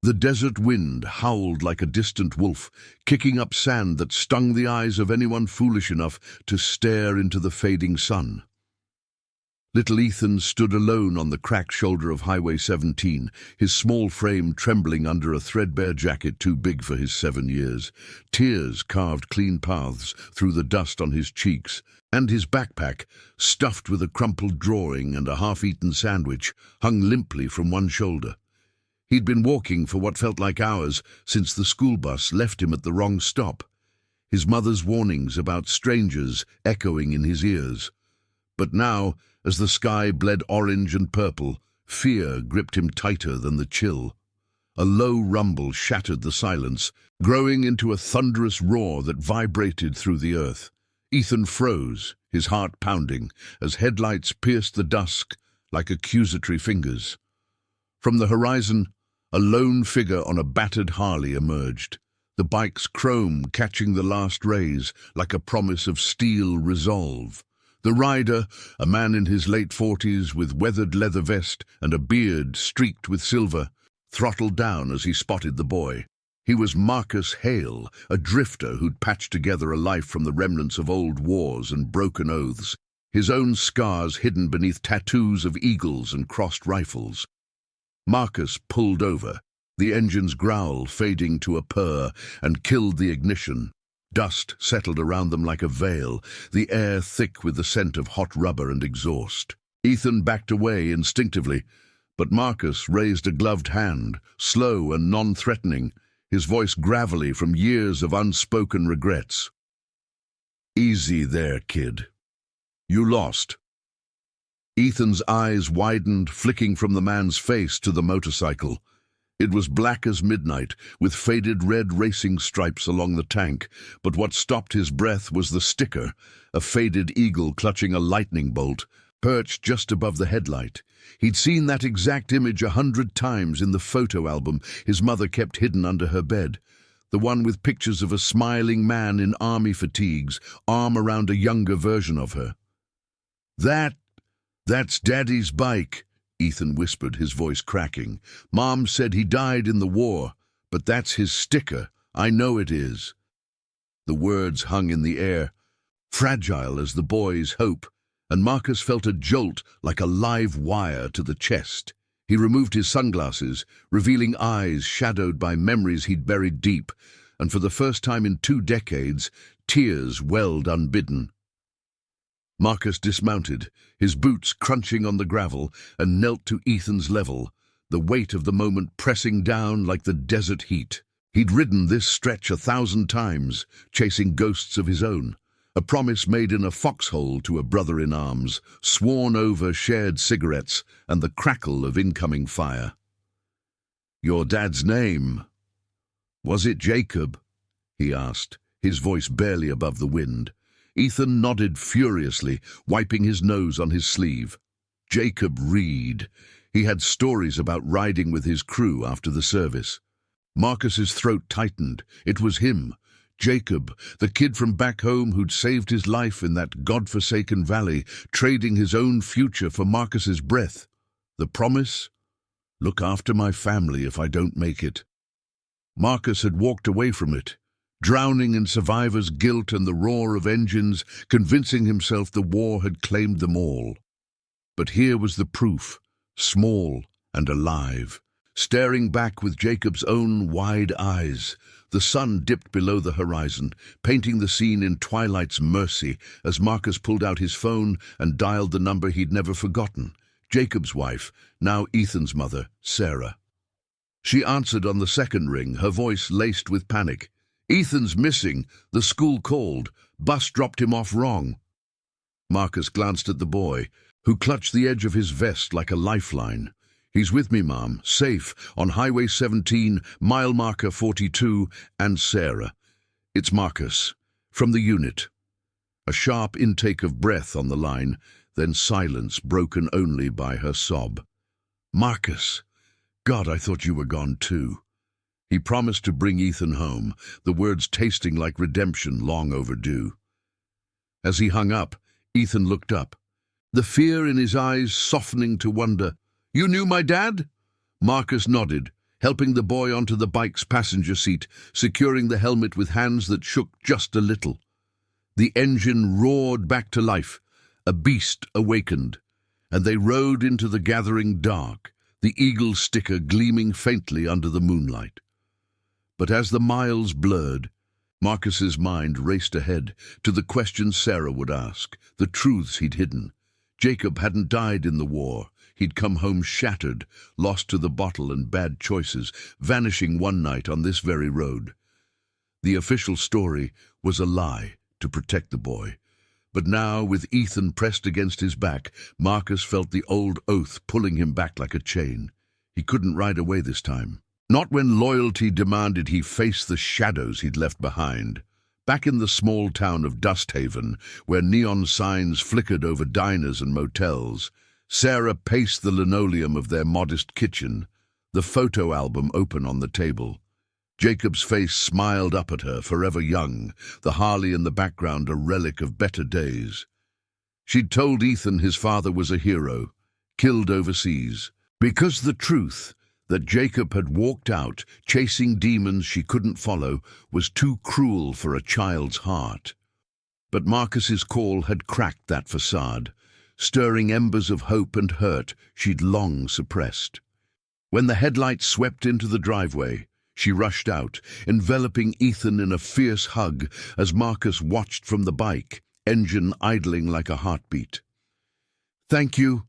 The desert wind howled like a distant wolf, kicking up sand that stung the eyes of anyone foolish enough to stare into the fading sun. Little Ethan stood alone on the cracked shoulder of Highway 17, his small frame trembling under a threadbare jacket too big for his 7 years. Tears carved clean paths through the dust on his cheeks, and his backpack, stuffed with a crumpled drawing and a half-eaten sandwich, hung limply from one shoulder. He'd been walking for what felt like hours since the school bus left him at the wrong stop, his mother's warnings about strangers echoing in his ears. But now, as the sky bled orange and purple, fear gripped him tighter than the chill. A low rumble shattered the silence, growing into a thunderous roar that vibrated through the earth. Ethan froze, his heart pounding, as headlights pierced the dusk like accusatory fingers. From the horizon, a lone figure on a battered Harley emerged, the bike's chrome catching the last rays like a promise of steel resolve. The rider, a man in his late 40s with weathered leather vest and a beard streaked with silver, throttled down as he spotted the boy. He was Marcus Hale, a drifter who'd patched together a life from the remnants of old wars and broken oaths, his own scars hidden beneath tattoos of eagles and crossed rifles. Marcus pulled over, the engine's growl fading to a purr, and killed the ignition. Dust settled around them like a veil, the air thick with the scent of hot rubber and exhaust. Ethan backed away instinctively, but Marcus raised a gloved hand, slow and non-threatening, his voice gravelly from years of unspoken regrets. "Easy there, kid. You lost." Ethan's eyes widened, flicking from the man's face to the motorcycle. It was black as midnight, with faded red racing stripes along the tank, but what stopped his breath was the sticker, a faded eagle clutching a lightning bolt, perched just above the headlight. He'd seen that exact image 100 times in the photo album his mother kept hidden under her bed, the one with pictures of a smiling man in army fatigues, arm around a younger version of her. That's Daddy's bike," Ethan whispered, his voice cracking. "Mom said he died in the war, but that's his sticker. I know it is." The words hung in the air, fragile as the boy's hope, and Marcus felt a jolt like a live wire to the chest. He removed his sunglasses, revealing eyes shadowed by memories he'd buried deep, and for the first time in 2 decades, tears welled unbidden. Marcus dismounted, his boots crunching on the gravel, and knelt to Ethan's level, the weight of the moment pressing down like the desert heat. He'd ridden this stretch 1,000 times, chasing ghosts of his own, a promise made in a foxhole to a brother in arms, sworn over shared cigarettes and the crackle of incoming fire. "Your dad's name? Was it Jacob?" he asked, his voice barely above the wind. Ethan nodded furiously, wiping his nose on his sleeve. Jacob Reed. He had stories about riding with his crew after the service. Marcus's throat tightened. It was him, Jacob, the kid from back home who'd saved his life in that godforsaken valley, trading his own future for Marcus's breath. The promise? "Look after my family if I don't make it." Marcus had walked away from it, drowning in survivor's guilt and the roar of engines, convincing himself the war had claimed them all. But here was the proof, small and alive, staring back with Jacob's own wide eyes. The sun dipped below the horizon, painting the scene in twilight's mercy as Marcus pulled out his phone and dialed the number he'd never forgotten, Jacob's wife, now Ethan's mother, Sarah. She answered on the second ring, her voice laced with panic. "Ethan's missing. The school called. Bus dropped him off wrong." Marcus glanced at the boy, who clutched the edge of his vest like a lifeline. "He's with me, Mom, safe, on Highway 17, mile marker 42, and Sarah. It's Marcus, from the unit." A sharp intake of breath on the line, then silence broken only by her sob. "Marcus, God, I thought you were gone too." He promised to bring Ethan home, the words tasting like redemption long overdue. As he hung up, Ethan looked up, the fear in his eyes softening to wonder. "You knew my dad?" Marcus nodded, helping the boy onto the bike's passenger seat, securing the helmet with hands that shook just a little. The engine roared back to life, a beast awakened, and they rode into the gathering dark, the eagle sticker gleaming faintly under the moonlight. But as the miles blurred, Marcus's mind raced ahead to the questions Sarah would ask, the truths he'd hidden. Jacob hadn't died in the war. He'd come home shattered, lost to the bottle and bad choices, vanishing one night on this very road. The official story was a lie to protect the boy. But now, with Ethan pressed against his back, Marcus felt the old oath pulling him back like a chain. He couldn't ride away this time. Not when loyalty demanded he face the shadows he'd left behind. Back in the small town of Dusthaven, where neon signs flickered over diners and motels, Sarah paced the linoleum of their modest kitchen, the photo album open on the table. Jacob's face smiled up at her, forever young, the Harley in the background a relic of better days. She'd told Ethan his father was a hero, killed overseas, because the truth that Jacob had walked out, chasing demons she couldn't follow, was too cruel for a child's heart. But Marcus's call had cracked that facade, stirring embers of hope and hurt she'd long suppressed. When the headlights swept into the driveway, she rushed out, enveloping Ethan in a fierce hug as Marcus watched from the bike, engine idling like a heartbeat. "Thank you,"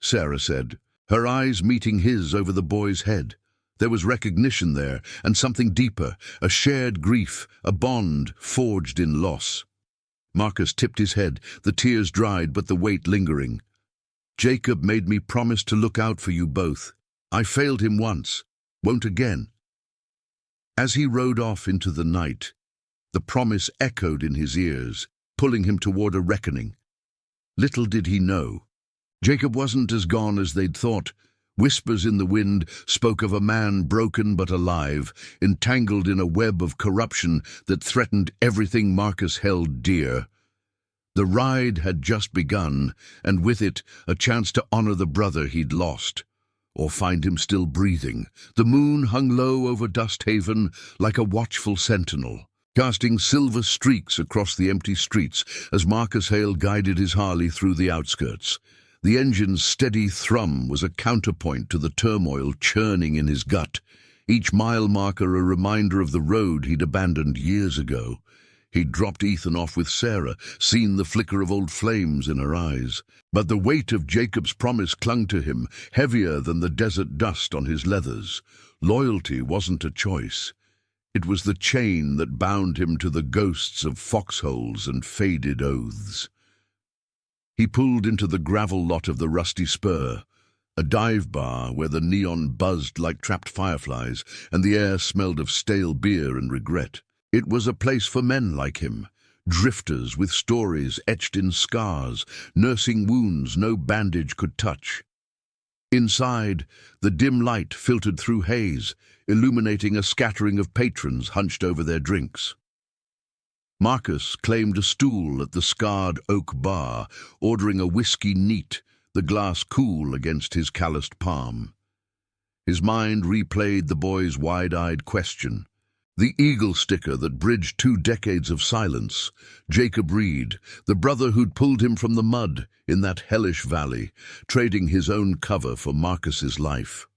Sarah said, her eyes meeting his over the boy's head. There was recognition there, and something deeper, a shared grief, a bond forged in loss. Marcus tipped his head, the tears dried but the weight lingering. "Jacob made me promise to look out for you both. I failed him once, won't again." As he rode off into the night, the promise echoed in his ears, pulling him toward a reckoning. Little did he know, Jacob wasn't as gone as they'd thought. Whispers in the wind spoke of a man broken but alive, entangled in a web of corruption that threatened everything Marcus held dear. The ride had just begun, and with it a chance to honor the brother he'd lost, or find him still breathing. The moon hung low over Dusthaven like a watchful sentinel, casting silver streaks across the empty streets as Marcus Hale guided his Harley through the outskirts. The engine's steady thrum was a counterpoint to the turmoil churning in his gut, each mile marker a reminder of the road he'd abandoned years ago. He'd dropped Ethan off with Sarah, seen the flicker of old flames in her eyes. But the weight of Jacob's promise clung to him, heavier than the desert dust on his leathers. Loyalty wasn't a choice. It was the chain that bound him to the ghosts of foxholes and faded oaths. He pulled into the gravel lot of the Rusty Spur, a dive bar where the neon buzzed like trapped fireflies and the air smelled of stale beer and regret. It was a place for men like him, drifters with stories etched in scars, nursing wounds no bandage could touch. Inside, the dim light filtered through haze, illuminating a scattering of patrons hunched over their drinks. Marcus claimed a stool at the scarred oak bar, ordering a whiskey neat, the glass cool against his calloused palm. His mind replayed the boy's wide-eyed question. The eagle sticker that bridged 2 decades of silence. Jacob Reed, the brother who'd pulled him from the mud in that hellish valley, trading his own cover for Marcus's life.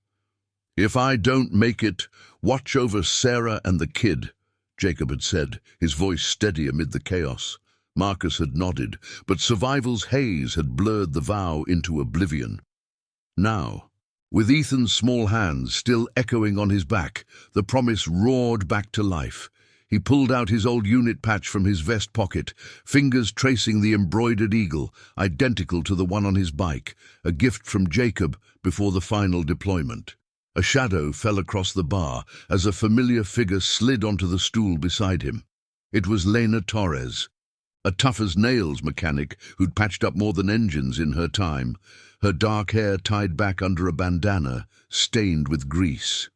"If I don't make it, watch over Sarah and the kid," Jacob had said, his voice steady amid the chaos. Marcus had nodded, but survival's haze had blurred the vow into oblivion. Now, with Ethan's small hands still echoing on his back, the promise roared back to life. He pulled out his old unit patch from his vest pocket, fingers tracing the embroidered eagle, identical to the one on his bike, a gift from Jacob before the final deployment. A shadow fell across the bar as a familiar figure slid onto the stool beside him. It was Lena Torres, a tough-as-nails mechanic who'd patched up more than engines in her time, her dark hair tied back under a bandana, stained with grease.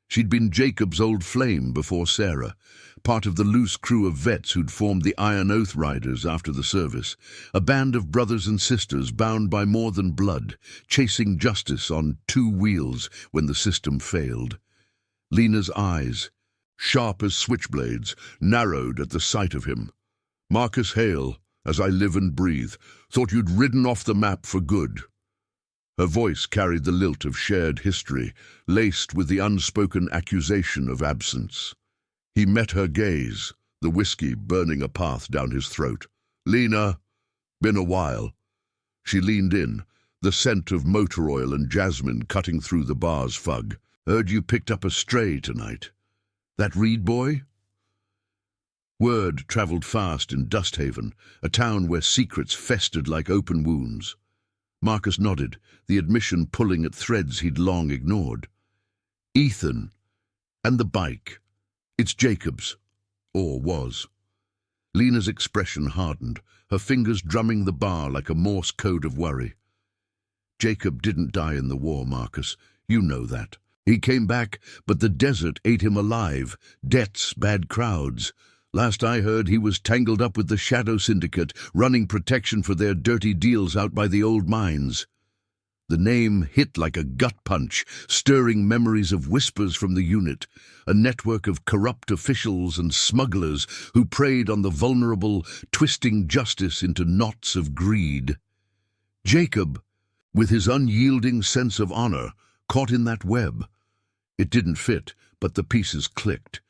She'd been Jacob's old flame before Sarah, part of the loose crew of vets who'd formed the Iron Oath Riders after the service, a band of brothers and sisters bound by more than blood, chasing justice on 2 wheels when the system failed. Lena's eyes, sharp as switchblades, narrowed at the sight of him. "Marcus Hale, as I live and breathe, thought you'd ridden off the map for good." Her voice carried the lilt of shared history, laced with the unspoken accusation of absence. He met her gaze, the whiskey burning a path down his throat. "Lena, been a while." She leaned in, the scent of motor oil and jasmine cutting through the bar's fug. "Heard you picked up a stray tonight. That Reed boy?" Word travelled fast in Dusthaven, a town where secrets festered like open wounds. Marcus nodded, the admission pulling at threads he'd long ignored. "Ethan. And the bike. It's Jacob's. Or was." Lena's expression hardened, her fingers drumming the bar like a Morse code of worry. "Jacob didn't die in the war, Marcus. You know that. He came back, but the desert ate him alive. Debts, bad crowds. Last I heard, he was tangled up with the Shadow Syndicate, running protection for their dirty deals out by the old mines." The name hit like a gut punch, stirring memories of whispers from the unit, a network of corrupt officials and smugglers who preyed on the vulnerable, twisting justice into knots of greed. Jacob, with his unyielding sense of honor, caught in that web. It didn't fit, but the pieces clicked.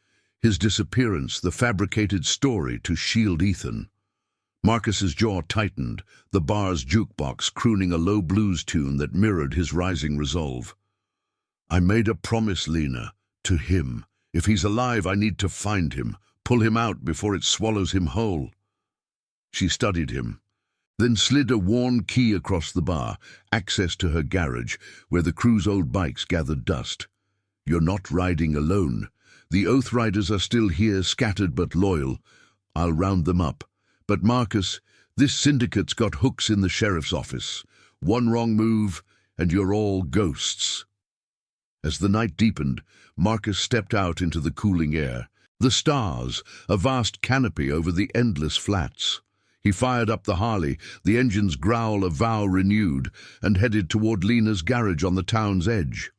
His disappearance, the fabricated story to shield Ethan. Marcus's jaw tightened, the bar's jukebox crooning a low blues tune that mirrored his rising resolve. "I made a promise, Lena, to him. If he's alive, I need to find him, pull him out before it swallows him whole." She studied him, then slid a worn key across the bar, access to her garage, where the crew's old bikes gathered dust. "You're not riding alone. The Oath Riders are still here, scattered but loyal. I'll round them up. But Marcus, this syndicate's got hooks in the sheriff's office. One wrong move, and you're all ghosts." As the night deepened, Marcus stepped out into the cooling air. The stars, a vast canopy over the endless flats. He fired up the Harley, the engine's growl a vow renewed, and headed toward Lena's garage on the town's edge.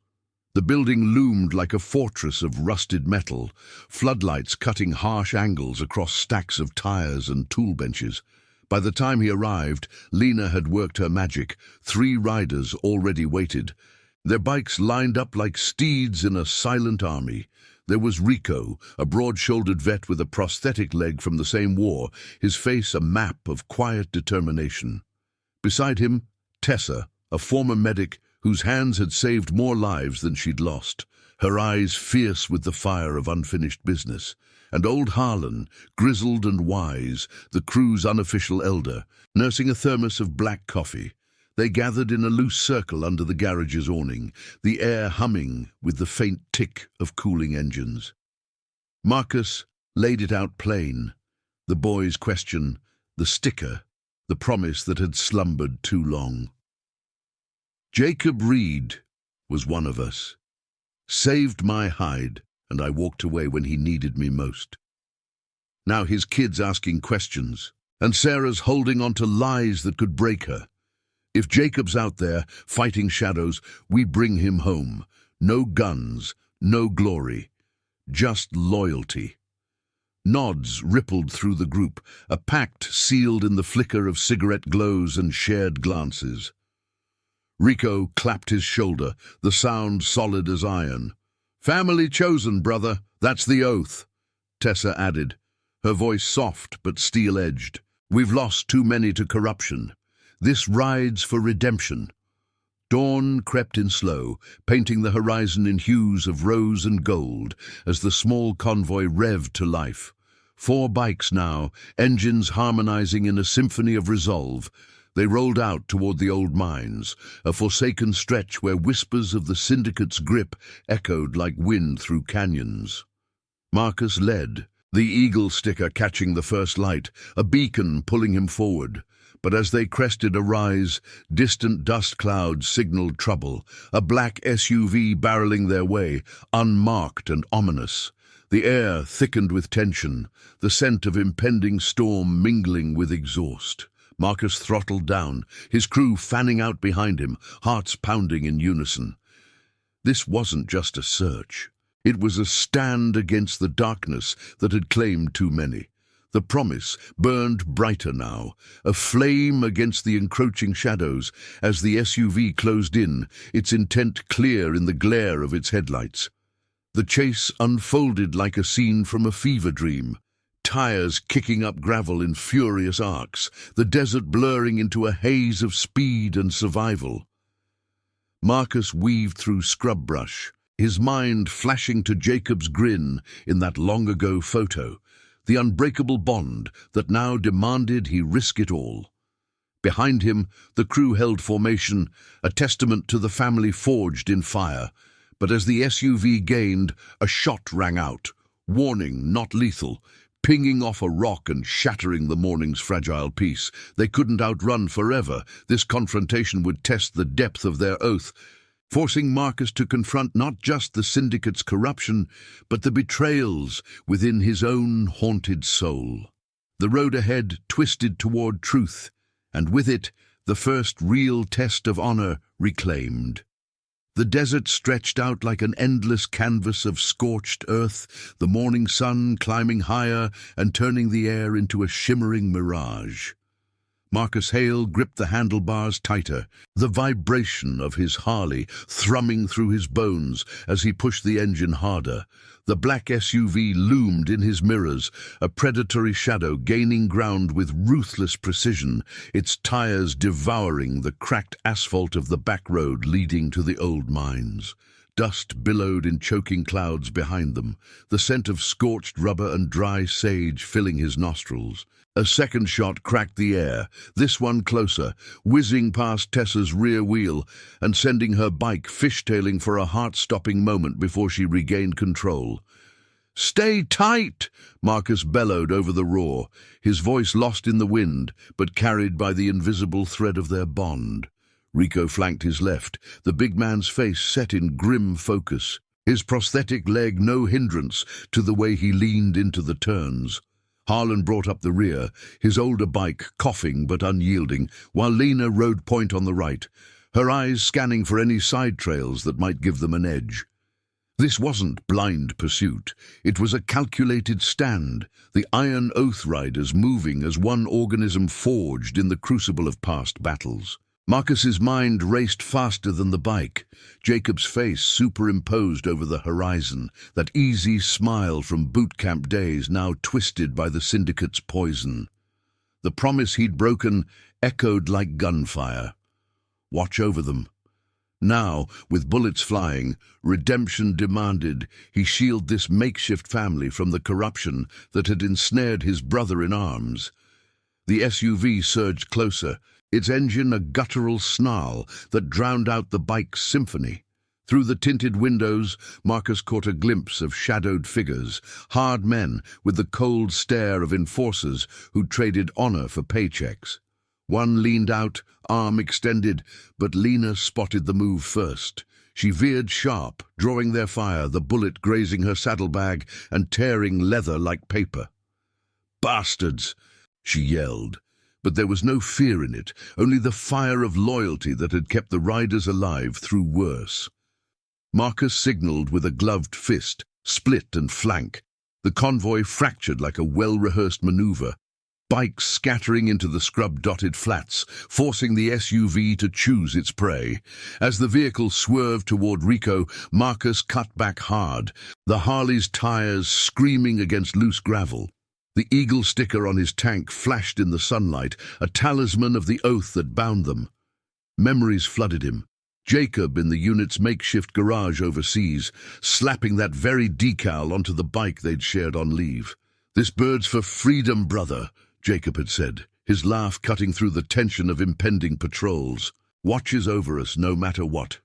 The building loomed like a fortress of rusted metal, floodlights cutting harsh angles across stacks of tires and tool benches. By the time he arrived, Lena had worked her magic. 3 riders already waited, their bikes lined up like steeds in a silent army. There was Rico, a broad-shouldered vet with a prosthetic leg from the same war, his face a map of quiet determination. Beside him, Tessa, a former medic whose hands had saved more lives than she'd lost, her eyes fierce with the fire of unfinished business. And old Harlan, grizzled and wise, the crew's unofficial elder, nursing a thermos of black coffee. They gathered in a loose circle under the garage's awning, the air humming with the faint tick of cooling engines. Marcus laid it out plain. The boy's question, the sticker, the promise that had slumbered too long. "Jacob Reed was one of us. Saved my hide, and I walked away when he needed me most. Now his kid's asking questions, and Sarah's holding on to lies that could break her. If Jacob's out there, fighting shadows, we bring him home. No guns, no glory, just loyalty." Nods rippled through the group, a pact sealed in the flicker of cigarette glows and shared glances. Rico clapped his shoulder, the sound solid as iron. "Family chosen, brother, that's the oath," Tessa added, her voice soft but steel-edged. "We've lost too many to corruption. This rides for redemption." Dawn crept in slow, painting the horizon in hues of rose and gold as the small convoy revved to life. 4 bikes now, engines harmonizing in a symphony of resolve. They rolled out toward the old mines, a forsaken stretch where whispers of the syndicate's grip echoed like wind through canyons. Marcus led, the eagle sticker catching the first light, a beacon pulling him forward. But as they crested a rise, distant dust clouds signaled trouble, a black SUV barreling their way, unmarked and ominous. The air thickened with tension, the scent of impending storm mingling with exhaust. Marcus throttled down, his crew fanning out behind him, hearts pounding in unison. This wasn't just a search. It was a stand against the darkness that had claimed too many. The promise burned brighter now, a flame against the encroaching shadows as the SUV closed in, its intent clear in the glare of its headlights. The chase unfolded like a scene from a fever dream. Tires kicking up gravel in furious arcs, the desert blurring into a haze of speed and survival. Marcus weaved through scrub brush, his mind flashing to Jacob's grin in that long-ago photo, the unbreakable bond that now demanded he risk it all. Behind him, the crew held formation, a testament to the family forged in fire. But as the SUV gained, a shot rang out, warning, not lethal, pinging off a rock and shattering the morning's fragile peace. They couldn't outrun forever. This confrontation would test the depth of their oath, forcing Marcus to confront not just the syndicate's corruption, but the betrayals within his own haunted soul. The road ahead twisted toward truth, and with it, the first real test of honor reclaimed. The desert stretched out like an endless canvas of scorched earth, the morning sun climbing higher and turning the air into a shimmering mirage. Marcus Hale gripped the handlebars tighter, the vibration of his Harley thrumming through his bones as he pushed the engine harder. The black SUV loomed in his mirrors, a predatory shadow gaining ground with ruthless precision, its tires devouring the cracked asphalt of the back road leading to the old mines. Dust billowed in choking clouds behind them, the scent of scorched rubber and dry sage filling his nostrils. A second shot cracked the air, this one closer, whizzing past Tessa's rear wheel and sending her bike fishtailing for a heart-stopping moment before she regained control. "Stay tight!" Marcus bellowed over the roar, his voice lost in the wind, but carried by the invisible thread of their bond. Rico flanked his left, the big man's face set in grim focus, his prosthetic leg no hindrance to the way he leaned into the turns. Harlan brought up the rear, his older bike coughing but unyielding, while Lena rode point on the right, her eyes scanning for any side trails that might give them an edge. This wasn't blind pursuit. It was a calculated stand, the Iron Oath Riders moving as one organism forged in the crucible of past battles. Marcus's mind raced faster than the bike, Jacob's face superimposed over the horizon, that easy smile from boot camp days now twisted by the syndicate's poison. The promise he'd broken echoed like gunfire. Watch over them. Now, with bullets flying, redemption demanded he shield this makeshift family from the corruption that had ensnared his brother in arms. The SUV surged closer, its engine a guttural snarl that drowned out the bike's symphony. Through the tinted windows, Marcus caught a glimpse of shadowed figures, hard men with the cold stare of enforcers who traded honor for paychecks. One leaned out, arm extended, but Lena spotted the move first. She veered sharp, drawing their fire, the bullet grazing her saddlebag and tearing leather like paper. "Bastards!" she yelled. But there was no fear in it, only the fire of loyalty that had kept the riders alive through worse. Marcus signaled with a gloved fist, split and flank. The convoy fractured like a well-rehearsed maneuver, bikes scattering into the scrub-dotted flats, forcing the SUV to choose its prey. As the vehicle swerved toward Rico, Marcus cut back hard, the Harley's tires screaming against loose gravel. The eagle sticker on his tank flashed in the sunlight, a talisman of the oath that bound them. Memories flooded him. Jacob in the unit's makeshift garage overseas, slapping that very decal onto the bike they'd shared on leave. "This bird's for freedom, brother," Jacob had said, his laugh cutting through the tension of impending patrols. "Watches over us no matter what."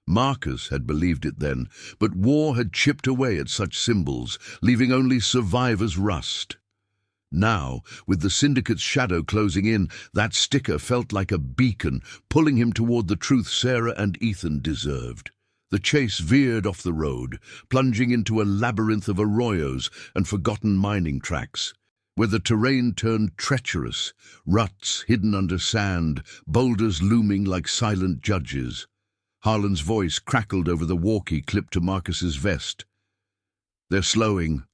Marcus had believed it then, but war had chipped away at such symbols, leaving only survivor's rust. Now, with the syndicate's shadow closing in, that sticker felt like a beacon, pulling him toward the truth Sarah and Ethan deserved. The chase veered off the road, plunging into a labyrinth of arroyos and forgotten mining tracks, where the terrain turned treacherous, ruts hidden under sand, boulders looming like silent judges. Harlan's voice crackled over the walkie clipped to Marcus's vest. They're slowing,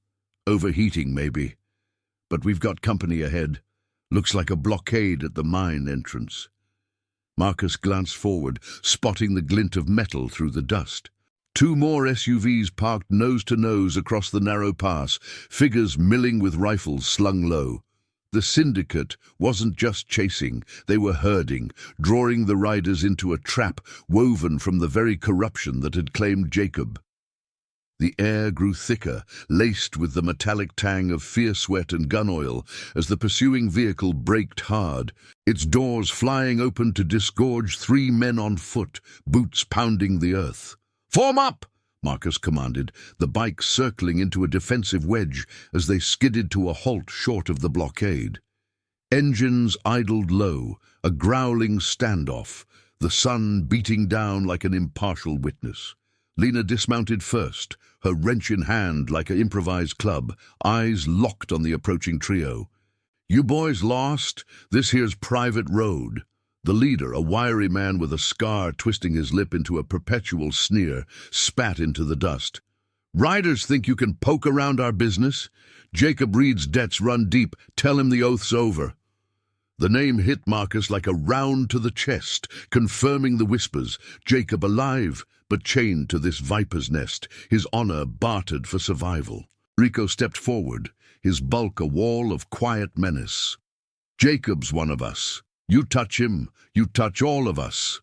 overheating maybe. But we've got company ahead. Looks like a blockade at the mine entrance. Marcus glanced forward, spotting the glint of metal through the dust. Two more SUVs parked nose to nose across the narrow pass, figures milling with rifles slung low. The syndicate wasn't just chasing, they were herding, drawing the riders into a trap woven from the very corruption that had claimed Jacob. The air grew thicker, laced with the metallic tang of fierce sweat and gun oil as the pursuing vehicle braked hard, its doors flying open to disgorge 3 men on foot, boots pounding the earth. "Form up!" Marcus commanded, the bike circling into a defensive wedge as they skidded to a halt short of the blockade. Engines idled low, a growling standoff, the sun beating down like an impartial witness. Lena dismounted first, her wrench in hand like an improvised club, eyes locked on the approaching trio. "You boys lost? This here's private road." The leader, a wiry man with a scar twisting his lip into a perpetual sneer, spat into the dust. "Riders think you can poke around our business? Jacob Reed's debts run deep. Tell him the oath's over." The name hit Marcus like a round to the chest, confirming the whispers. Jacob alive, but chained to this viper's nest, his honor bartered for survival. Rico stepped forward, his bulk a wall of quiet menace. "Jacob's one of us. You touch him, you touch all of us."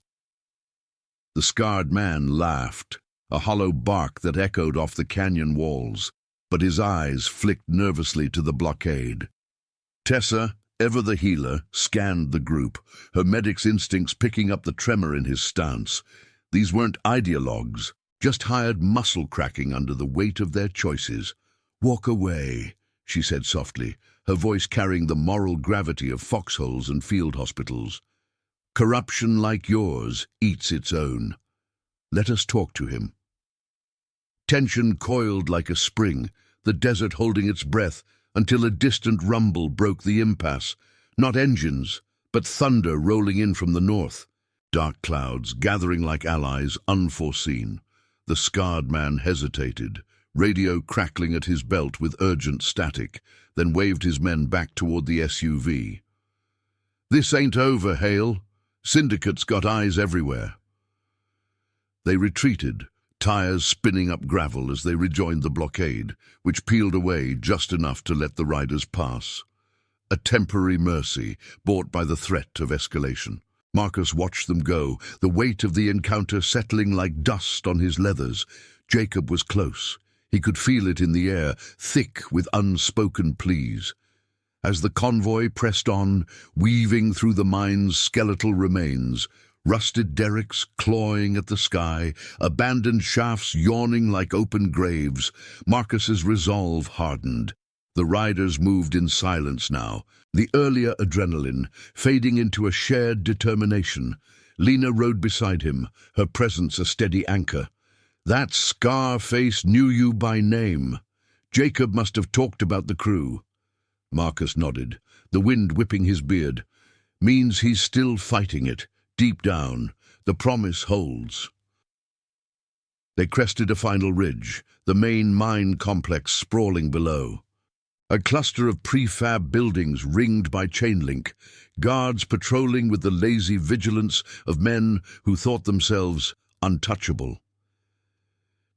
The scarred man laughed, a hollow bark that echoed off the canyon walls, but his eyes flicked nervously to the blockade. Tessa, ever the healer, scanned the group, her medic's instincts picking up the tremor in his stance. These weren't ideologues, just hired muscle cracking under the weight of their choices. "Walk away," she said softly, her voice carrying the moral gravity of foxholes and field hospitals. "Corruption like yours eats its own. Let us talk to him." Tension coiled like a spring, the desert holding its breath, until a distant rumble broke the impasse. Not engines, but thunder rolling in from the north. Dark clouds gathering like allies, unforeseen. The scarred man hesitated, radio crackling at his belt with urgent static, then waved his men back toward the SUV. "This ain't over, Hale. Syndicate's got eyes everywhere." They retreated, tires spinning up gravel as they rejoined the blockade, which peeled away just enough to let the riders pass. A temporary mercy, bought by the threat of escalation. Marcus watched them go, the weight of the encounter settling like dust on his leathers. Jacob was close. He could feel it in the air, thick with unspoken pleas. As the convoy pressed on, weaving through the mine's skeletal remains, rusted derricks clawing at the sky, abandoned shafts yawning like open graves, Marcus's resolve hardened. The riders moved in silence now, the earlier adrenaline fading into a shared determination. Lena rode beside him, her presence a steady anchor. "That scar face knew you by name. Jacob must have talked about the crew." Marcus nodded, the wind whipping his beard. "Means he's still fighting it. Deep down, the promise holds." They crested a final ridge, the main mine complex sprawling below. A cluster of prefab buildings ringed by chain link, guards patrolling with the lazy vigilance of men who thought themselves untouchable.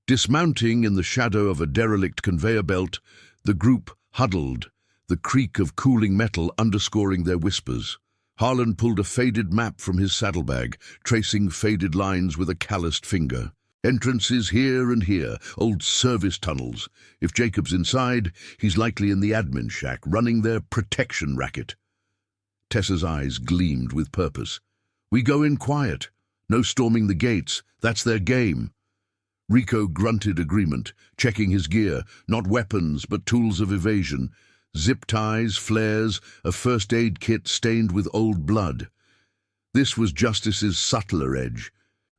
Dismounting in the shadow of a derelict conveyor belt, the group huddled, the creak of cooling metal underscoring their whispers. Harlan pulled a faded map from his saddlebag, tracing faded lines with a calloused finger. Entrances here and here, old service tunnels. If Jacob's inside, he's likely in the admin shack, running their protection racket. Tessa's eyes gleamed with purpose. "We go in quiet. No storming the gates. That's their game." Rico grunted agreement, checking his gear, not weapons but tools of evasion. Zip ties, flares, a first aid kit stained with old blood. This was Justice's subtler edge,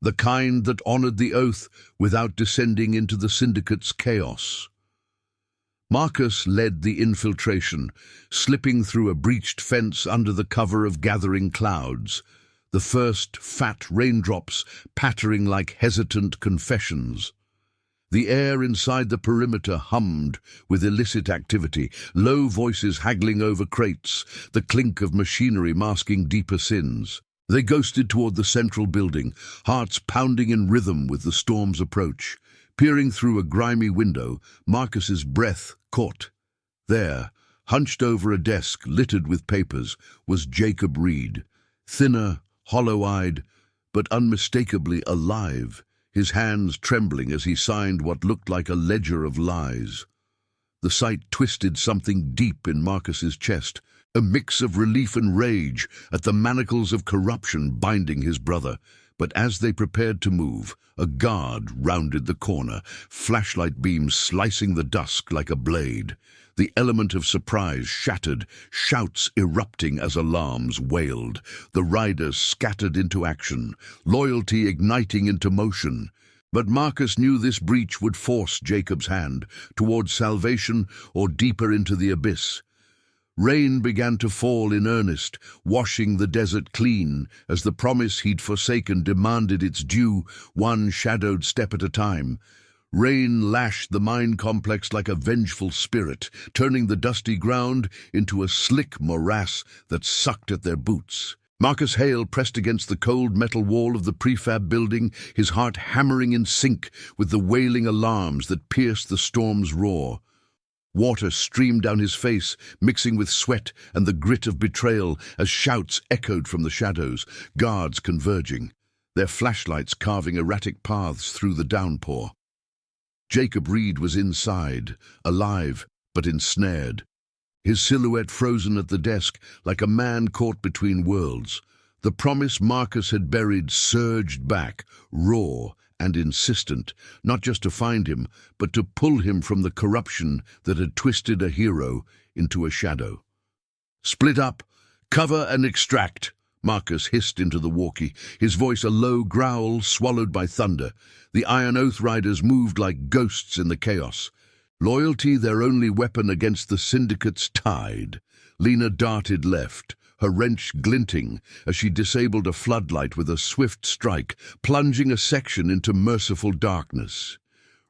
the kind that honored the oath without descending into the syndicate's chaos. Marcus led the infiltration, slipping through a breached fence under the cover of gathering clouds, the first fat raindrops pattering like hesitant confessions. The air inside the perimeter hummed with illicit activity, low voices haggling over crates, the clink of machinery masking deeper sins. They ghosted toward the central building, hearts pounding in rhythm with the storm's approach. Peering through a grimy window, Marcus's breath caught. There, hunched over a desk littered with papers, was Jacob Reed, thinner, hollow-eyed, but unmistakably alive, his hands trembling as he signed what looked like a ledger of lies. The sight twisted something deep in Marcus's chest, a mix of relief and rage at the manacles of corruption binding his brother. But as they prepared to move, a guard rounded the corner, flashlight beams slicing the dusk like a blade. The element of surprise shattered, shouts erupting as alarms wailed. The riders scattered into action, loyalty igniting into motion. But Marcus knew this breach would force Jacob's hand towards salvation or deeper into the abyss. Rain began to fall in earnest, washing the desert clean as the promise he'd forsaken demanded its due, one shadowed step at a time. Rain lashed the mine complex like a vengeful spirit, turning the dusty ground into a slick morass that sucked at their boots. Marcus Hale pressed against the cold metal wall of the prefab building, his heart hammering in sync with the wailing alarms that pierced the storm's roar. Water streamed down his face, mixing with sweat and the grit of betrayal as shouts echoed from the shadows, guards converging, their flashlights carving erratic paths through the downpour. Jacob Reed was inside, alive but ensnared, his silhouette frozen at the desk like a man caught between worlds. The promise Marcus had buried surged back, raw and insistent, not just to find him, but to pull him from the corruption that had twisted a hero into a shadow. "Split up, cover and extract," Marcus hissed into the walkie, his voice a low growl swallowed by thunder. The Iron Oath Riders moved like ghosts in the chaos. Loyalty their only weapon against the Syndicate's tide. Lena darted left, her wrench glinting as she disabled a floodlight with a swift strike, plunging a section into merciful darkness.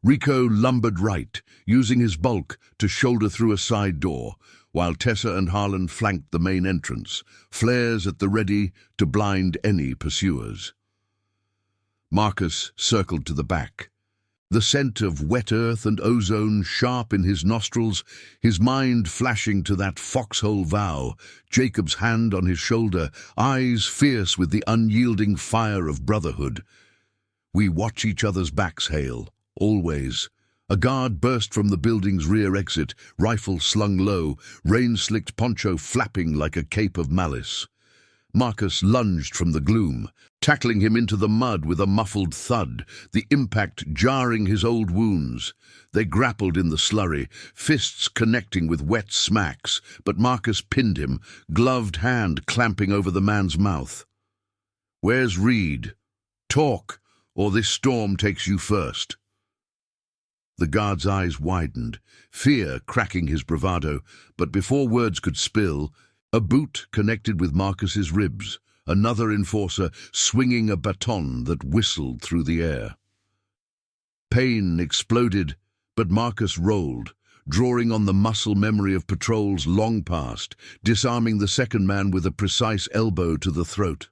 Rico lumbered right, using his bulk to shoulder through a side door, while Tessa and Harlan flanked the main entrance, flares at the ready to blind any pursuers. Marcus circled to the back. The scent of wet earth and ozone sharp in his nostrils, his mind flashing to that foxhole vow, Jacob's hand on his shoulder, eyes fierce with the unyielding fire of brotherhood. "We watch each other's backs, Hale, always." A guard burst from the building's rear exit, rifle slung low, rain-slicked poncho flapping like a cape of malice. Marcus lunged from the gloom, tackling him into the mud with a muffled thud, the impact jarring his old wounds. They grappled in the slurry, fists connecting with wet smacks, but Marcus pinned him, gloved hand clamping over the man's mouth. "Where's Reed? Talk, or this storm takes you first." The guard's eyes widened, fear cracking his bravado, but before words could spill, a boot connected with Marcus's ribs, another enforcer swinging a baton that whistled through the air. Pain exploded, but Marcus rolled, drawing on the muscle memory of patrols long past, disarming the second man with a precise elbow to the throat.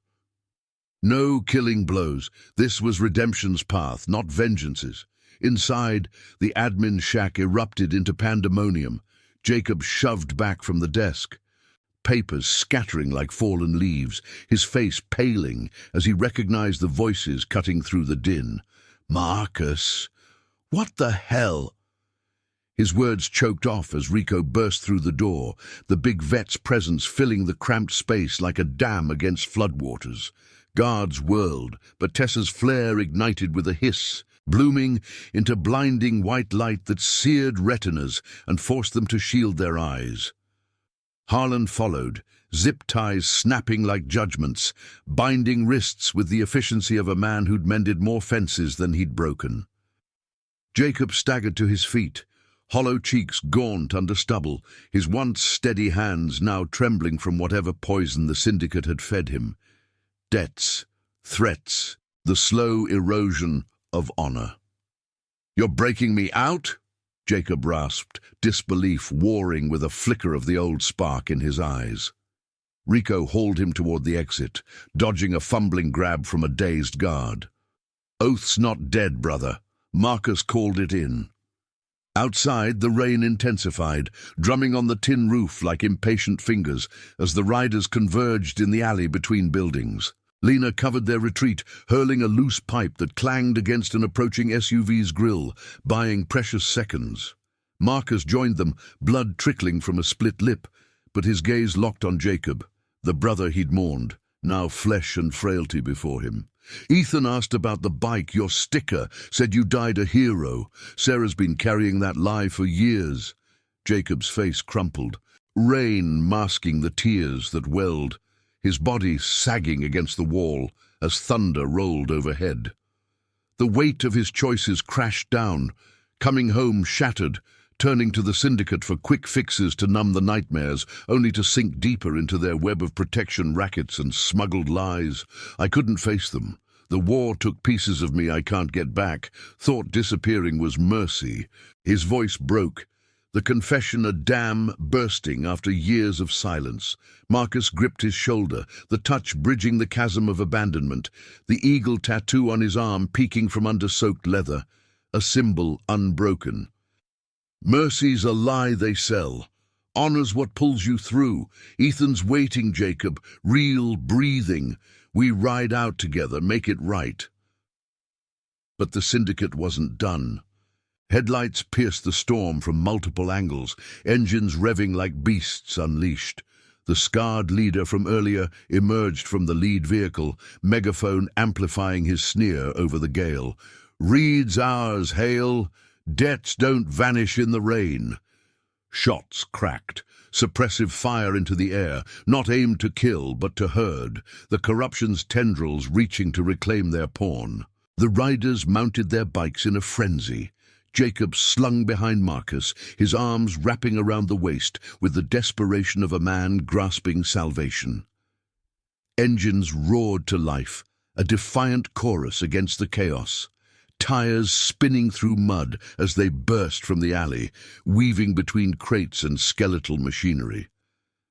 No killing blows. This was redemption's path, not vengeance's. Inside, the admin shack erupted into pandemonium. Jacob shoved back from the desk, papers scattering like fallen leaves, his face paling as he recognized the voices cutting through the din. "Marcus, what the hell?" His words choked off as Rico burst through the door, the big vet's presence filling the cramped space like a dam against floodwaters. Guards whirled, but Tessa's flare ignited with a hiss, blooming into blinding white light that seared retinas and forced them to shield their eyes. Harlan followed, zip ties snapping like judgments, binding wrists with the efficiency of a man who'd mended more fences than he'd broken. Jacob staggered to his feet, hollow cheeks gaunt under stubble, his once steady hands now trembling from whatever poison the syndicate had fed him. Debts, threats, the slow erosion of honor. "You're breaking me out?" Jacob rasped, disbelief warring with a flicker of the old spark in his eyes. Rico hauled him toward the exit, dodging a fumbling grab from a dazed guard. "Oath's not dead, brother. Marcus called it in." Outside, the rain intensified, drumming on the tin roof like impatient fingers as the riders converged in the alley between buildings. Lena covered their retreat, hurling a loose pipe that clanged against an approaching SUV's grille, buying precious seconds. Marcus joined them, blood trickling from a split lip, but his gaze locked on Jacob, the brother he'd mourned, now flesh and frailty before him. "Ethan asked about the bike. Your sticker said you died a hero. Sarah's been carrying that lie for years." Jacob's face crumpled, rain masking the tears that welled, his body sagging against the wall as thunder rolled overhead. The weight of his choices crashed down, coming home shattered, turning to the syndicate for quick fixes to numb the nightmares, only to sink deeper into their web of protection rackets and smuggled lies. "I couldn't face them. The war took pieces of me I can't get back. Thought disappearing was mercy." His voice broke, the confession a dam bursting after years of silence. Marcus gripped his shoulder, the touch bridging the chasm of abandonment, the eagle tattoo on his arm peeking from under soaked leather, a symbol unbroken. "Mercy's a lie they sell. Honor's what pulls you through. Ethan's waiting, Jacob, real, breathing. We ride out together, make it right." But the syndicate wasn't done. Headlights pierced the storm from multiple angles, engines revving like beasts unleashed. The scarred leader from earlier emerged from the lead vehicle, megaphone amplifying his sneer over the gale. "Reed's ours, Hale. Debts don't vanish in the rain." Shots cracked, suppressive fire into the air, not aimed to kill but to herd, the corruption's tendrils reaching to reclaim their pawn. The riders mounted their bikes in a frenzy. Jacob slung behind Marcus, his arms wrapping around the waist with the desperation of a man grasping salvation. Engines roared to life, a defiant chorus against the chaos. Tires spinning through mud as they burst from the alley, weaving between crates and skeletal machinery.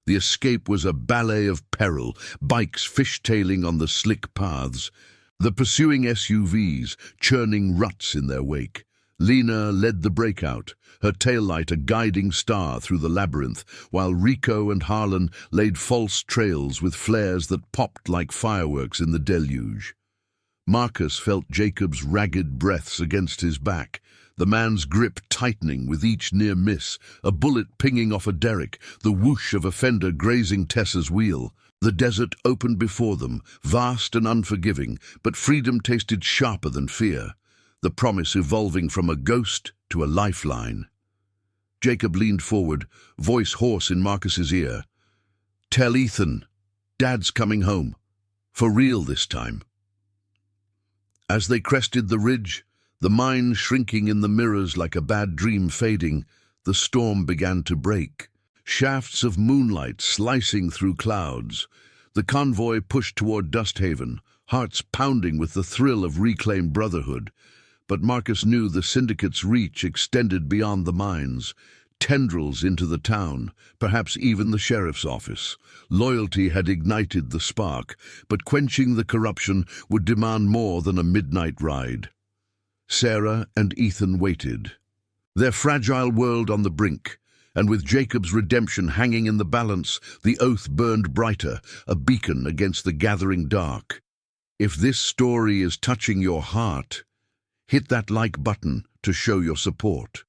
The escape was a ballet of peril, bikes fishtailing on the slick paths, the pursuing SUVs churning ruts in their wake. Lena led the breakout, her taillight a guiding star through the labyrinth, while Rico and Harlan laid false trails with flares that popped like fireworks in the deluge. Marcus felt Jacob's ragged breaths against his back, the man's grip tightening with each near miss, a bullet pinging off a derrick, the whoosh of a fender grazing Tessa's wheel. The desert opened before them, vast and unforgiving, but freedom tasted sharper than fear, the promise evolving from a ghost to a lifeline. Jacob leaned forward, voice hoarse in Marcus's ear. "Tell Ethan, Dad's coming home. For real this time." As they crested the ridge, the mind shrinking in the mirrors like a bad dream fading, the storm began to break. Shafts of moonlight slicing through clouds. The convoy pushed toward Dusthaven, hearts pounding with the thrill of reclaimed brotherhood. But Marcus knew the syndicate's reach extended beyond the mines, tendrils into the town, perhaps even the sheriff's office. Loyalty had ignited the spark, but quenching the corruption would demand more than a midnight ride. Sarah and Ethan waited, their fragile world on the brink, and with Jacob's redemption hanging in the balance, the oath burned brighter, a beacon against the gathering dark. If this story is touching your heart, hit that like button to show your support.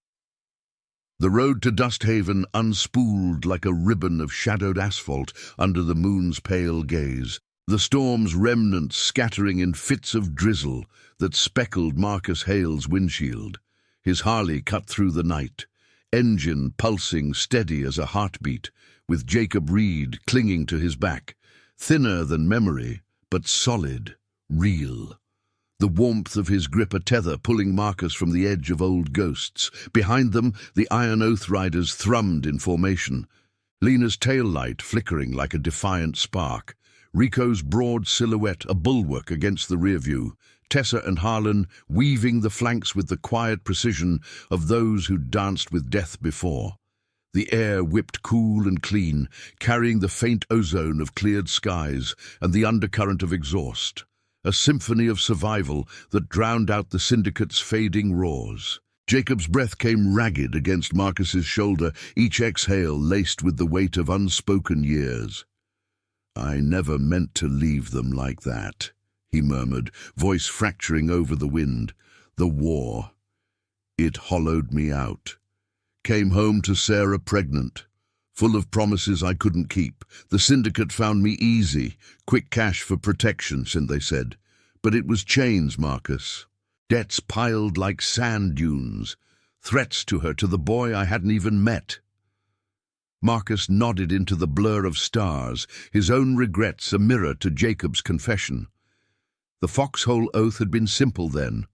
The road to Dusthaven unspooled like a ribbon of shadowed asphalt under the moon's pale gaze, the storm's remnants scattering in fits of drizzle that speckled Marcus Hale's windshield. His Harley cut through the night, engine pulsing steady as a heartbeat, with Jacob Reed clinging to his back, thinner than memory, but solid, real. The warmth of his grip a tether pulling Marcus from the edge of old ghosts. Behind them, the Iron Oath riders thrummed in formation. Lena's tail light flickering like a defiant spark. Rico's broad silhouette a bulwark against the rear view. Tessa and Harlan weaving the flanks with the quiet precision of those who danced with death before. The air whipped cool and clean, carrying the faint ozone of cleared skies and the undercurrent of exhaust, a symphony of survival that drowned out the syndicate's fading roars. Jacob's breath came ragged against Marcus's shoulder, each exhale laced with the weight of unspoken years. "I never meant to leave them like that," he murmured, voice fracturing over the wind. "The war. It hollowed me out. Came home to Sarah pregnant, full of promises I couldn't keep. The syndicate found me easy, quick cash for protection, they said. But it was chains, Marcus. Debts piled like sand dunes, threats to her, to the boy I hadn't even met." Marcus nodded into the blur of stars, his own regrets a mirror to Jacob's confession. The foxhole oath had been simple then.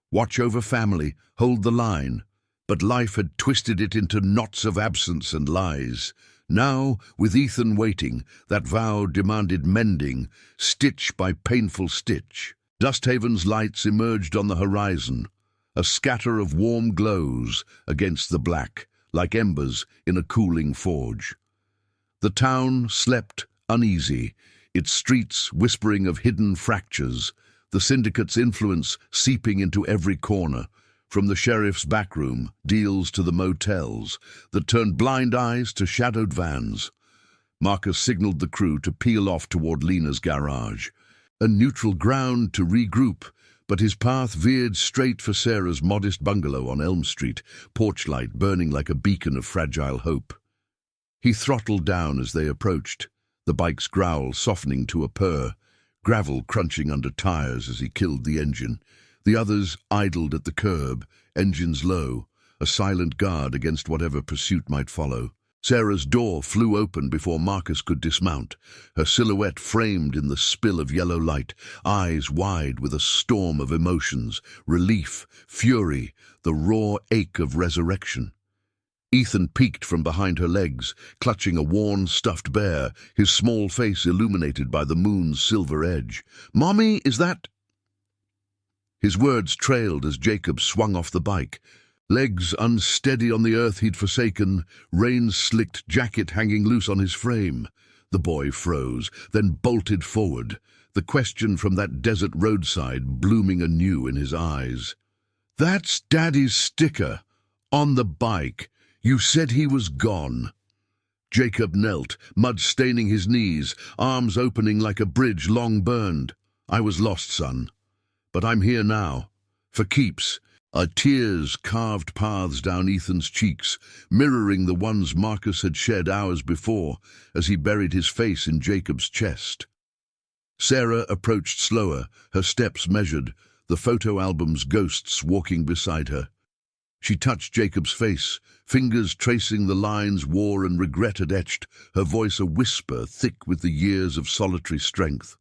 Watch over family, hold the line. But life had twisted it into knots of absence and lies. Now, with Ethan waiting, that vow demanded mending, stitch by painful stitch. Dusthaven's lights emerged on the horizon, a scatter of warm glows against the black, like embers in a cooling forge. The town slept uneasy, its streets whispering of hidden fractures, the syndicate's influence seeping into every corner, from the sheriff's backroom, deals to the motels, that turned blind eyes to shadowed vans. Marcus signaled the crew to peel off toward Lena's garage. A neutral ground to regroup, but his path veered straight for Sarah's modest bungalow on Elm Street, porchlight burning like a beacon of fragile hope. He throttled down as they approached, the bike's growl softening to a purr, gravel crunching under tires as he killed the engine. The others idled at the curb, engines low, a silent guard against whatever pursuit might follow. Sarah's door flew open before Marcus could dismount, her silhouette framed in the spill of yellow light, eyes wide with a storm of emotions, relief, fury, the raw ache of resurrection. Ethan peeked from behind her legs, clutching a worn, stuffed bear, his small face illuminated by the moon's silver edge. "Mommy, is that—" His words trailed as Jacob swung off the bike, legs unsteady on the earth he'd forsaken, rain-slicked jacket hanging loose on his frame. The boy froze, then bolted forward, the question from that desert roadside blooming anew in his eyes. "That's Daddy's sticker. On the bike. You said he was gone." Jacob knelt, mud staining his knees, arms opening like a bridge long burned. "I was lost, son. But I'm here now. For keeps." Tears carved paths down Ethan's cheeks, mirroring the ones Marcus had shed hours before as he buried his face in Jacob's chest. Sarah approached slower, her steps measured, the photo album's ghosts walking beside her. She touched Jacob's face, fingers tracing the lines war and regret had etched, her voice a whisper thick with the years of solitary strength.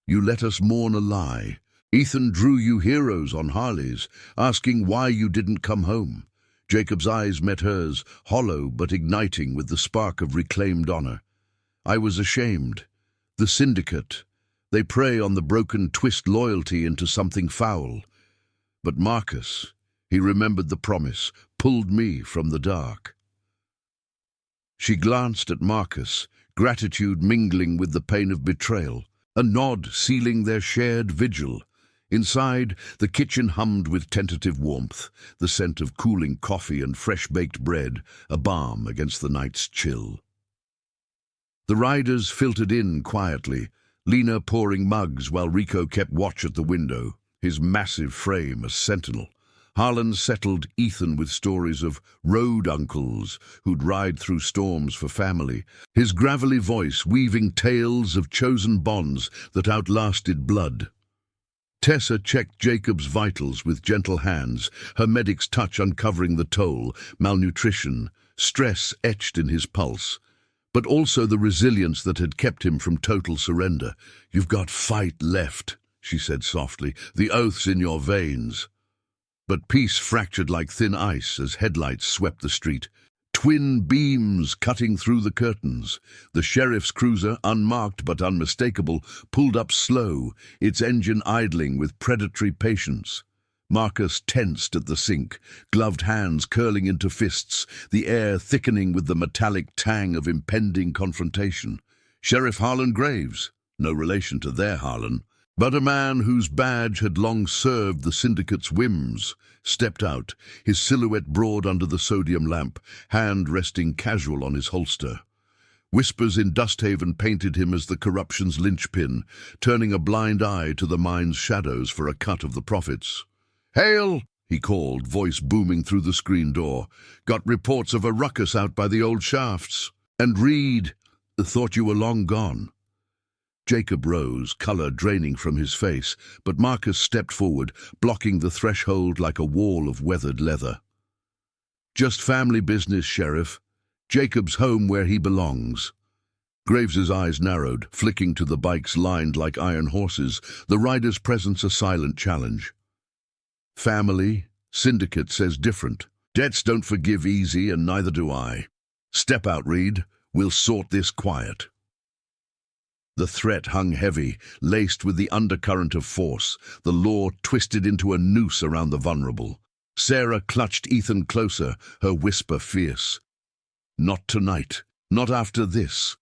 "You let us mourn a lie. Ethan drew you heroes on Harleys, asking why you didn't come home." Jacob's eyes met hers, hollow but igniting with the spark of reclaimed honor. "I was ashamed. The syndicate. They prey on the broken, twist loyalty into something foul. But Marcus, he remembered the promise, pulled me from the dark." She glanced at Marcus, gratitude mingling with the pain of betrayal, a nod sealing their shared vigil. Inside, the kitchen hummed with tentative warmth, the scent of cooling coffee and fresh-baked bread, a balm against the night's chill. The riders filtered in quietly, Lena pouring mugs while Rico kept watch at the window, his massive frame a sentinel. Harlan settled Ethan with stories of road uncles who'd ride through storms for family, his gravelly voice weaving tales of chosen bonds that outlasted blood. Tessa checked Jacob's vitals with gentle hands, her medic's touch uncovering the toll, malnutrition, stress etched in his pulse, but also the resilience that had kept him from total surrender. "You've got fight left," she said softly, "the oath's in your veins." But peace fractured like thin ice as headlights swept the street. twin beams cutting through the curtains. The sheriff's cruiser, unmarked but unmistakable, pulled up slow, its engine idling with predatory patience. Marcus tensed at the sink, gloved hands curling into fists, the air thickening with the metallic tang of impending confrontation. Sheriff Harlan Graves, no relation to their Harlan, but a man whose badge had long served the syndicate's whims, stepped out, his silhouette broad under the sodium lamp, hand resting casual on his holster. Whispers in Dusthaven painted him as the corruption's linchpin, turning a blind eye to the mine's shadows for a cut of the profits. "Hail!" he called, voice booming through the screen door. "Got reports of a ruckus out by the old shafts. And Reed, thought you were long gone." Jacob rose, colour draining from his face, but Marcus stepped forward, blocking the threshold like a wall of weathered leather. "Just family business, Sheriff. Jacob's home where he belongs." Graves's eyes narrowed, flicking to the bikes lined like iron horses, the rider's presence a silent challenge. "Family? Syndicate says different. Debts don't forgive easy, and neither do I. Step out, Reed. We'll sort this quiet." The threat hung heavy, laced with the undercurrent of force, the law twisted into a noose around the vulnerable. Sarah clutched Ethan closer, her whisper fierce. "Not tonight. Not after this."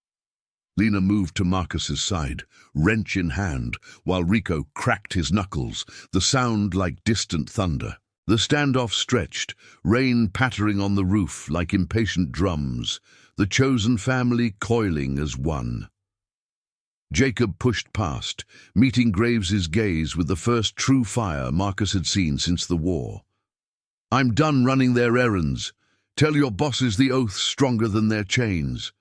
Lena moved to Marcus's side, wrench in hand, while Rico cracked his knuckles, the sound like distant thunder. The standoff stretched, rain pattering on the roof like impatient drums, the chosen family coiling as one. Jacob pushed past, meeting Graves's gaze with the first true fire Marcus had seen since the war. "I'm done running their errands. Tell your bosses the oath's stronger than their chains."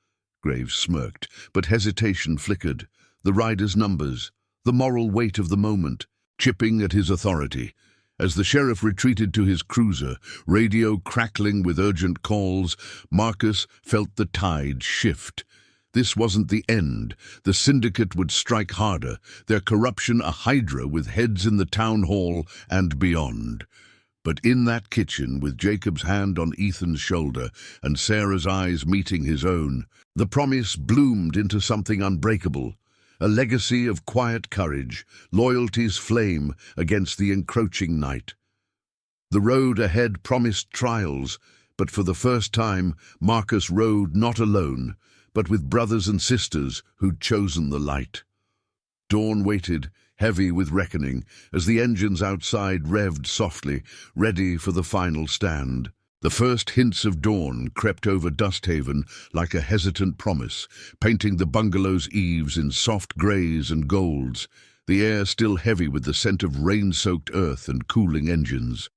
Graves smirked, but hesitation flickered. The rider's numbers, the moral weight of the moment, chipping at his authority. As the sheriff retreated to his cruiser, radio crackling with urgent calls, Marcus felt the tide shift. This wasn't the end. The syndicate would strike harder, their corruption a hydra with heads in the town hall and beyond. But in that kitchen, with Jacob's hand on Ethan's shoulder and Sarah's eyes meeting his own, the promise bloomed into something unbreakable, a legacy of quiet courage, loyalty's flame against the encroaching night. The road ahead promised trials, but for the first time, Marcus rode not alone, but with brothers and sisters who'd chosen the light. Dawn waited, heavy with reckoning, as the engines outside revved softly, ready for the final stand. The first hints of dawn crept over Dusthaven like a hesitant promise, painting the bungalow's eaves in soft greys and golds, the air still heavy with the scent of rain-soaked earth and cooling engines.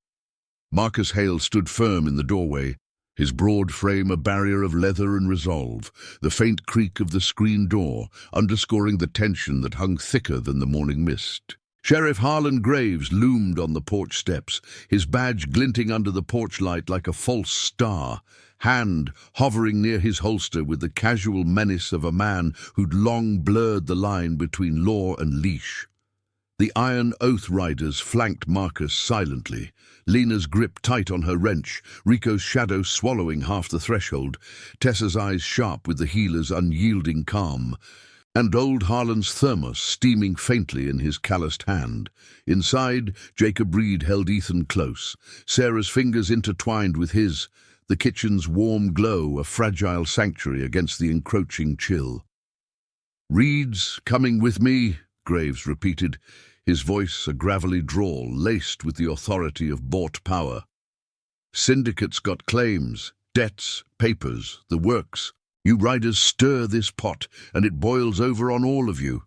Marcus Hale stood firm in the doorway, his broad frame a barrier of leather and resolve, the faint creak of the screen door underscoring the tension that hung thicker than the morning mist. Sheriff Harlan Graves loomed on the porch steps, his badge glinting under the porch light like a false star, hand hovering near his holster with the casual menace of a man who'd long blurred the line between law and leash. The iron oath riders flanked Marcus silently, Lena's grip tight on her wrench, Rico's shadow swallowing half the threshold, Tessa's eyes sharp with the healer's unyielding calm, and old Harlan's thermos steaming faintly in his calloused hand. Inside, Jacob Reed held Ethan close, Sarah's fingers intertwined with his, the kitchen's warm glow a fragile sanctuary against the encroaching chill. "Reed's coming with me," Graves repeated, his voice a gravelly drawl laced with the authority of bought power. "Syndicate's got claims, debts, papers, the works. You riders stir this pot, and it boils over on all of you."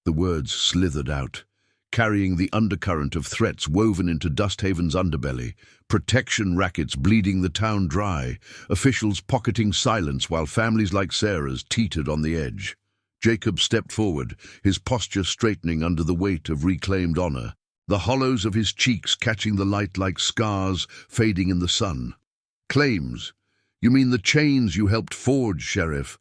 The words slithered out, carrying the undercurrent of threats woven into Dusthaven's underbelly, protection rackets bleeding the town dry, officials pocketing silence while families like Sarah's teetered on the edge. Jacob stepped forward, his posture straightening under the weight of reclaimed honor, the hollows of his cheeks catching the light like scars fading in the sun. "Claims? You mean the chains you helped forge, Sheriff?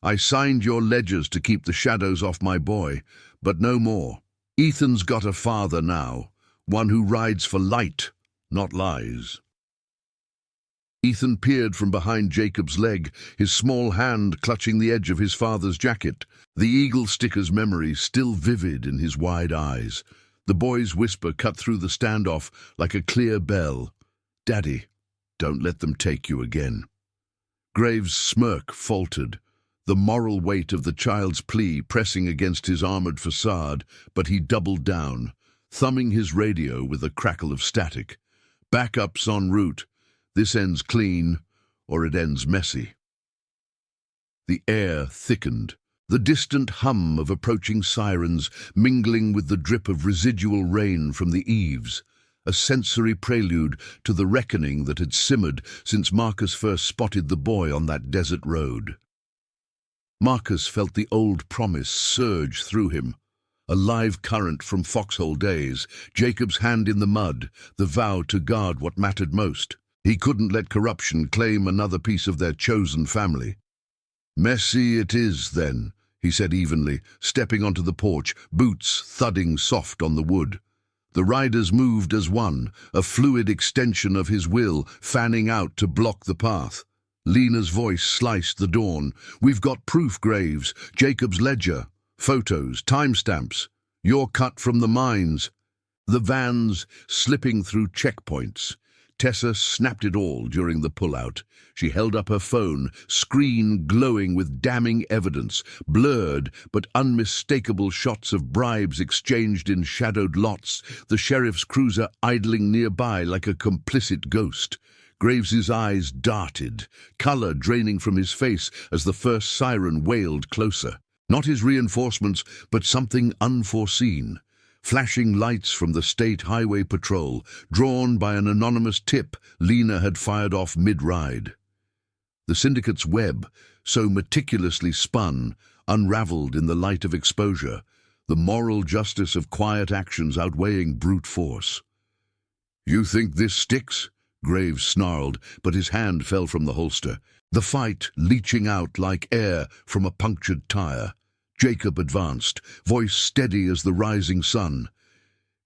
I signed your ledgers to keep the shadows off my boy, but no more. Ethan's got a father now, one who rides for light, not lies." Ethan peered from behind Jacob's leg, his small hand clutching the edge of his father's jacket, the eagle sticker's memory still vivid in his wide eyes. The boy's whisper cut through the standoff like a clear bell. "Daddy, don't let them take you again." Graves' smirk faltered, the moral weight of the child's plea pressing against his armored facade, but he doubled down, thumbing his radio with a crackle of static. "Backup's en route. This ends clean, or it ends messy." The air thickened, the distant hum of approaching sirens mingling with the drip of residual rain from the eaves, a sensory prelude to the reckoning that had simmered since Marcus first spotted the boy on that desert road. Marcus felt the old promise surge through him, a live current from foxhole days, Jacob's hand in the mud, the vow to guard what mattered most. He couldn't let corruption claim another piece of their chosen family. "Messy it is, then," he said evenly, stepping onto the porch, boots thudding soft on the wood. The riders moved as one, a fluid extension of his will, fanning out to block the path. Lena's voice sliced the dawn. "We've got proof, Graves. Jacob's ledger. Photos, timestamps. You're cut from the mines." The vans slipping through checkpoints. Tessa snapped it all during the pullout. She held up her phone, screen glowing with damning evidence, blurred but unmistakable shots of bribes exchanged in shadowed lots, the sheriff's cruiser idling nearby like a complicit ghost. Graves's eyes darted, color draining from his face as the first siren wailed closer. Not his reinforcements, but something unforeseen. Flashing lights from the State Highway Patrol, drawn by an anonymous tip Lena had fired off mid-ride. The syndicate's web, so meticulously spun, unraveled in the light of exposure, the moral justice of quiet actions outweighing brute force. "You think this sticks?" Graves snarled, but his hand fell from the holster, the fight leaching out like air from a punctured tire. Jacob advanced, voice steady as the rising sun.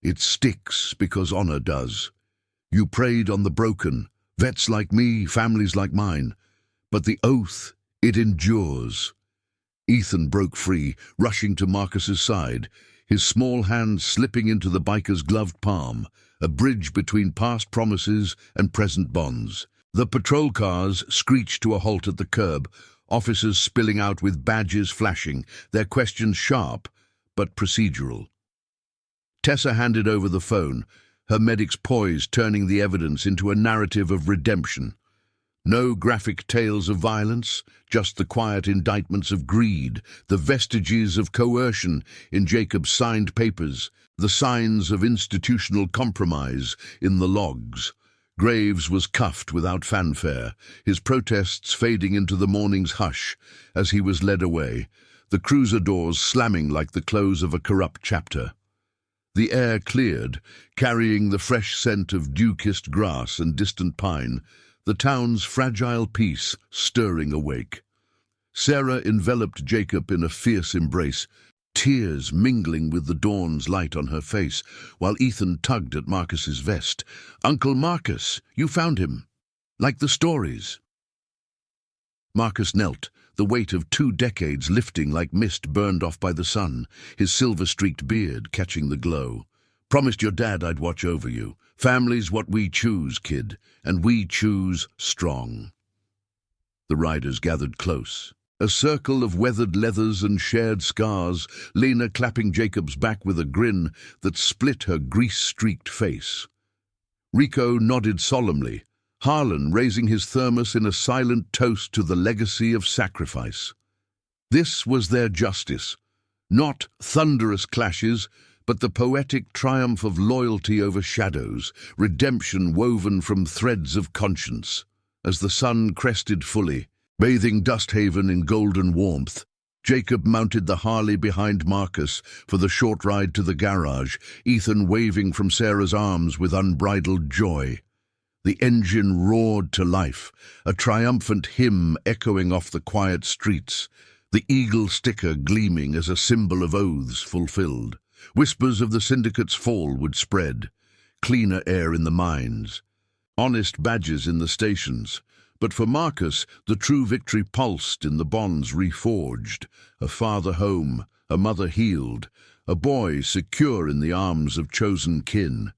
"It sticks because honor does. You preyed on the broken, vets like me, families like mine. But the oath, it endures." Ethan broke free, rushing to Marcus's side, his small hand slipping into the biker's gloved palm, a bridge between past promises and present bonds. The patrol cars screeched to a halt at the curb, officers spilling out with badges flashing, their questions sharp but procedural. Tessa handed over the phone, her medic's poise turning the evidence into a narrative of redemption. No graphic tales of violence, just the quiet indictments of greed, the vestiges of coercion in Jacob's signed papers, the signs of institutional compromise in the logs. Graves was cuffed without fanfare, his protests fading into the morning's hush as he was led away, the cruiser doors slamming like the close of a corrupt chapter. The air cleared, carrying the fresh scent of dew-kissed grass and distant pine, the town's fragile peace stirring awake. Sarah enveloped Jacob in a fierce embrace, tears mingling with the dawn's light on her face, while Ethan tugged at Marcus's vest. "Uncle Marcus, you found him. Like the stories." Marcus knelt, the weight of 2 decades lifting like mist burned off by the sun, his silver-streaked beard catching the glow. "Promised your dad I'd watch over you. Family's what we choose, kid, and we choose strong." The riders gathered close. A circle of weathered leathers and shared scars, Lena clapping Jacob's back with a grin that split her grease-streaked face. Rico nodded solemnly, Harlan raising his thermos in a silent toast to the legacy of sacrifice. This was their justice, not thunderous clashes, but the poetic triumph of loyalty over shadows, redemption woven from threads of conscience. As the sun crested fully, bathing Dusthaven in golden warmth, Jacob mounted the Harley behind Marcus for the short ride to the garage, Ethan waving from Sarah's arms with unbridled joy. The engine roared to life, a triumphant hymn echoing off the quiet streets, the eagle sticker gleaming as a symbol of oaths fulfilled. Whispers of the syndicate's fall would spread, cleaner air in the mines. honest badges in the stations. But for Marcus, the true victory pulsed in the bonds reforged, a father home, a mother healed, a boy secure in the arms of chosen kin.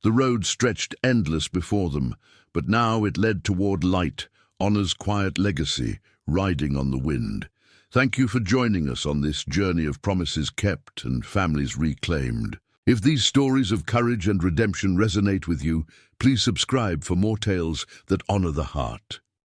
The road stretched endless before them, but now it led toward light, honor's quiet legacy, riding on the wind. Thank you for joining us on this journey of promises kept and families reclaimed. If these stories of courage and redemption resonate with you, please subscribe for more tales that honor the heart.